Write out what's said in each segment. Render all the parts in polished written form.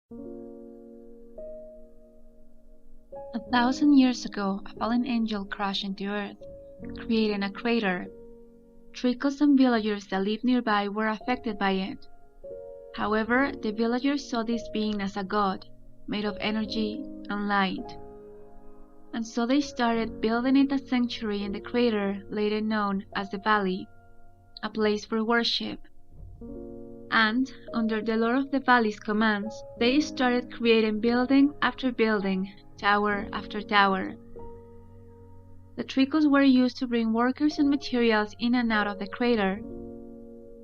1,000 years ago, a fallen angel crashed into Earth, creating a crater. Tricos and villagers that lived nearby were affected by it. However, the villagers saw this being as a god, made of energy and light. And so they started building it a sanctuary in the crater later known as the Valley, a place for worship. And, under the Lord of the Valley's commands, they started creating building after building, tower after tower. The tricos were used to bring workers and materials in and out of the crater,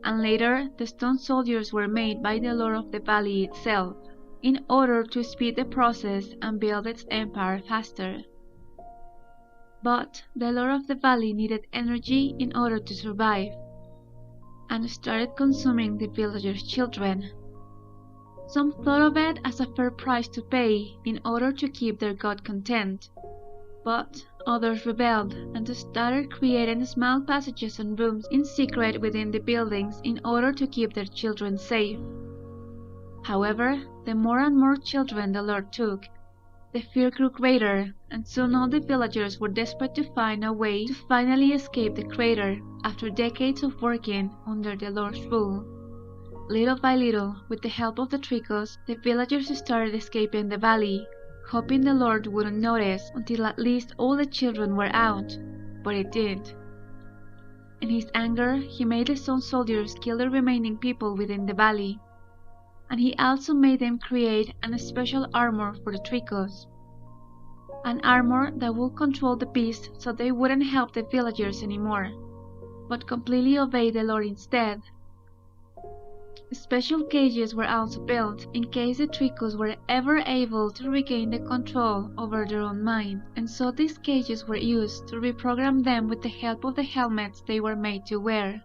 and later the stone soldiers were made by the Lord of the Valley itself, in order to speed the process and build its empire faster. But the Lord of the Valley needed energy in order to survive, and started consuming the villagers' children. Some thought of it as a fair price to pay in order to keep their god content, but others rebelled and started creating small passages and rooms in secret within the buildings in order to keep their children safe. However, the more and more children the Lord took, the fear grew greater, and soon all the villagers were desperate to find a way to finally escape the crater after decades of working under the Lord's rule. Little by little, with the help of the tricos, the villagers started escaping the valley, hoping the Lord wouldn't notice until at least all the children were out, but it did. In his anger, he made the stone soldiers kill the remaining people within the valley, and he also made them create a special armor for the tricos, an armor that would control the beasts so they wouldn't help the villagers anymore, but completely obey the Lord instead. Special cages were also built in case the tricos were ever able to regain the control over their own mind, and so these cages were used to reprogram them with the help of the helmets they were made to wear.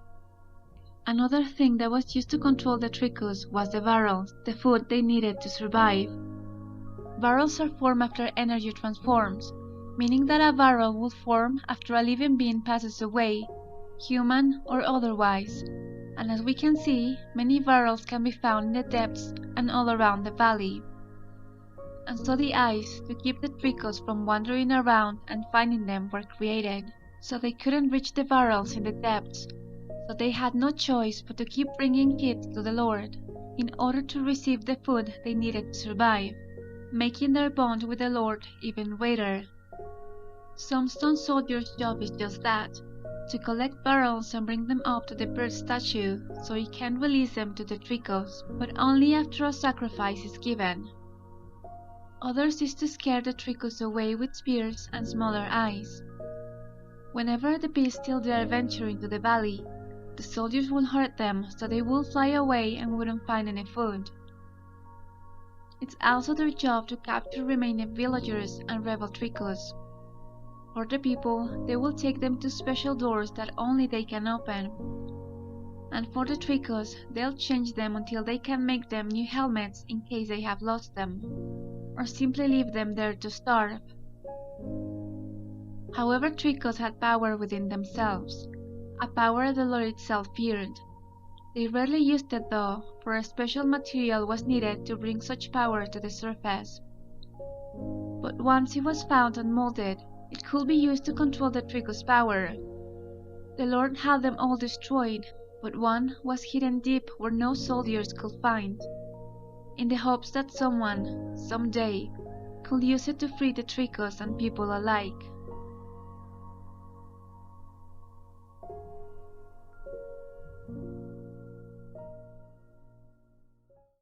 Another thing that was used to control the tricos was the barrels, the food they needed to survive. Barrels are formed after energy transforms, meaning that a barrel will form after a living being passes away, human or otherwise, and as we can see, many barrels can be found in the depths and all around the valley. And so the eyes to keep the tricos from wandering around and finding them were created, so they couldn't reach the barrels in the depths, so they had no choice but to keep bringing gifts to the Lord, in order to receive the food they needed to survive, making their bond with the Lord even greater. Some stone soldiers' job is just that, to collect barrels and bring them up to the bird statue so he can release them to the tricos, but only after a sacrifice is given. Others is to scare the tricos away with spears and smaller eyes. Whenever the beasts still dare venture into the valley, the soldiers will hurt them so they will fly away and wouldn't find any food. It's also their job to capture remaining villagers and rebel tricos. For the people, they will take them to special doors that only they can open. And for the tricos, they'll change them until they can make them new helmets in case they have lost them, or simply leave them there to starve. However, tricos had power within themselves, a power the Lord itself feared. They rarely used it though, for a special material was needed to bring such power to the surface. But once it was found and molded, it could be used to control the tricos' power. The Lord had them all destroyed, but one was hidden deep where no soldiers could find, in the hopes that someone, someday, could use it to free the tricos and people alike.